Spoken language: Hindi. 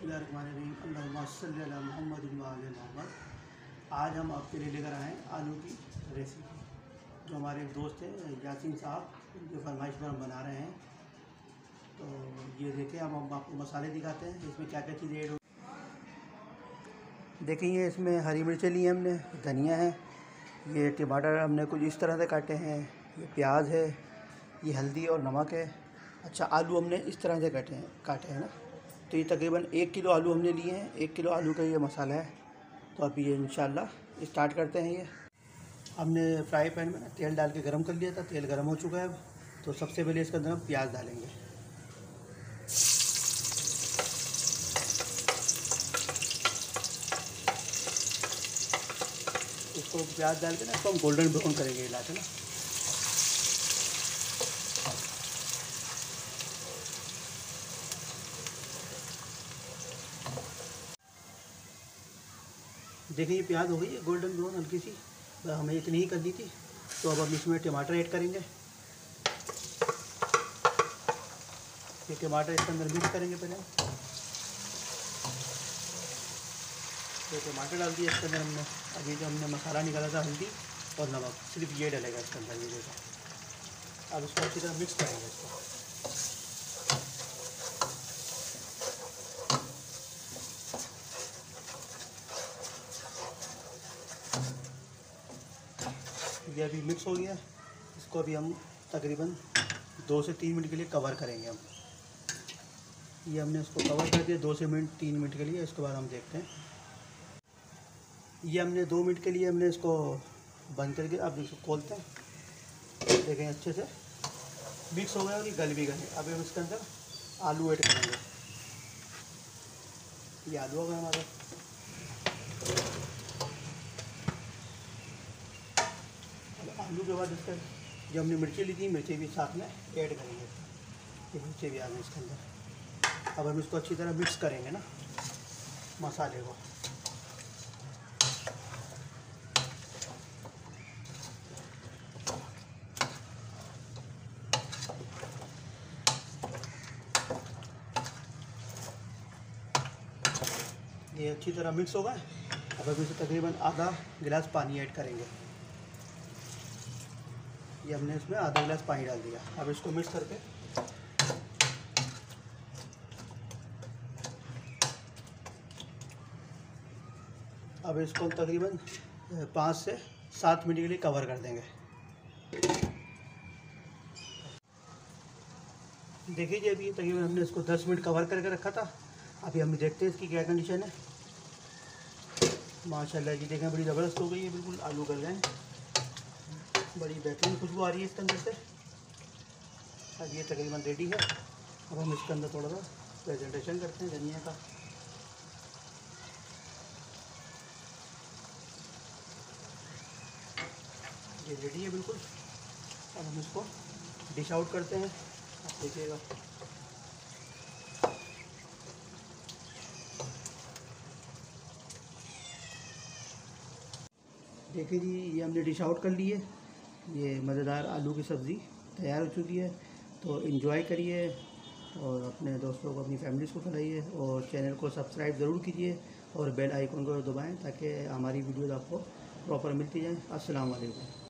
बिस्मिल्लाहिर्रहमानिर्रहीम अल्लाहुम्मा सल्ली अला मुहम्मद व आले मोहम्मद। आज हम आपके लिए लेकर आए हैं आलू की रेसिपी, जो हमारे एक दोस्त हैं यासीन साहब, उनकी फरमाइश पर हम बना रहे हैं। तो ये देखें, अब हम आपको मसाले दिखाते हैं इसमें क्या क्या चीज़ें ऐड हो। देखिए, इसमें हरी मिर्चें ली हैं हमने, धनिया है, ये टमाटर हमने कुछ इस तरह से काटे हैं, ये प्याज है, ये हल्दी और नमक है। अच्छा, आलू हमने इस तरह से काटे हैं ना। तो ये तकरीबन 1 किलो आलू हमने लिए हैं। 1 किलो आलू का ये मसाला है। तो अभी ये इंशाल्लाह स्टार्ट करते हैं। ये हमने फ्राई पैन में तेल डाल के गरम कर लिया था, तेल गरम हो चुका है अब। तो सबसे पहले इसके अंदर हम प्याज डालेंगे। इसको प्याज डाल के ना इसको हम गोल्डन ब्राउन करेंगे, हिला के ना। देखिए, ये प्याज हो गई है गोल्डन ब्राउन हल्की सी, हमें इतनी ही करनी थी। तो अब हम इसमें टमाटर ऐड करेंगे। ये टमाटर इसके अंदर मिक्स करेंगे पहले। तो टमाटर डाल दिया इसके अंदर हमने। अभी जो हमने मसाला निकाला था हल्दी और नमक, सिर्फ ये डलेगा इसके अंदर, ये देखो। अब इसको अच्छी तरह मिक्स करेंगे इसको। ये अभी मिक्स हो गया। इसको अभी हम तकरीबन 2 से 3 मिनट के लिए कवर करेंगे हम। ये हमने इसको कवर कर दिया 2 से 3 मिनट के लिए। इसके बाद हम देखते हैं। ये हमने 2 मिनट के लिए हमने इसको बंद करके अब इसको खोलते हैं। देखें, अच्छे से मिक्स हो गया और ये गल भी गए। अब हम इसके अंदर आलू ऐड करेंगे। ये आलू हो गया हमारा। आलू के बाद इसका जो हमने मिर्ची ली थी, मिर्ची भी साथ में ऐड करेंगे। ये मिर्ची भी आ गई इसके अंदर। अब हम इसको अच्छी तरह मिक्स करेंगे ना मसाले को। ये अच्छी तरह मिक्स होगा। अब हम इसे तकरीबन आधा गिलास पानी ऐड करेंगे। ये हमने इसमें आधा गिलास पानी डाल दिया। अब इसको मिक्स करके अब इसको तकरीबन 5 से 7 मिनट के लिए कवर कर देंगे। देखिए जी, अभी तकरीबन हमने इसको 10 मिनट कवर करके रखा था। अभी हम देखते हैं इसकी क्या कंडीशन है। माशाल्लाह जी, देखें बड़ी ज़बरदस्त हो गई है, बिल्कुल आलू गल गए हैं। बड़ी बेहतरीन खुशबू आ रही है इसके अंदर से। अब ये तकरीबन रेडी है। अब हम इसके अंदर थोड़ा सा प्रेजेंटेशन करते हैं धनिया का। ये रेडी है बिल्कुल। अब हम इसको डिश आउट करते हैं। आप देखिएगा, देखिए जी, ये हमने डिश आउट कर ली है। ये मज़ेदार आलू की सब्ज़ी तैयार हो चुकी है। तो एंजॉय करिए और अपने दोस्तों को, अपनी फैमिलीज़ को खिलाइए और चैनल को सब्सक्राइब ज़रूर कीजिए और बेल आइकन को दबाएं ताकि हमारी वीडियोज़ आपको प्रॉपर मिलती जाएं। अस्सलाम वालेकुम।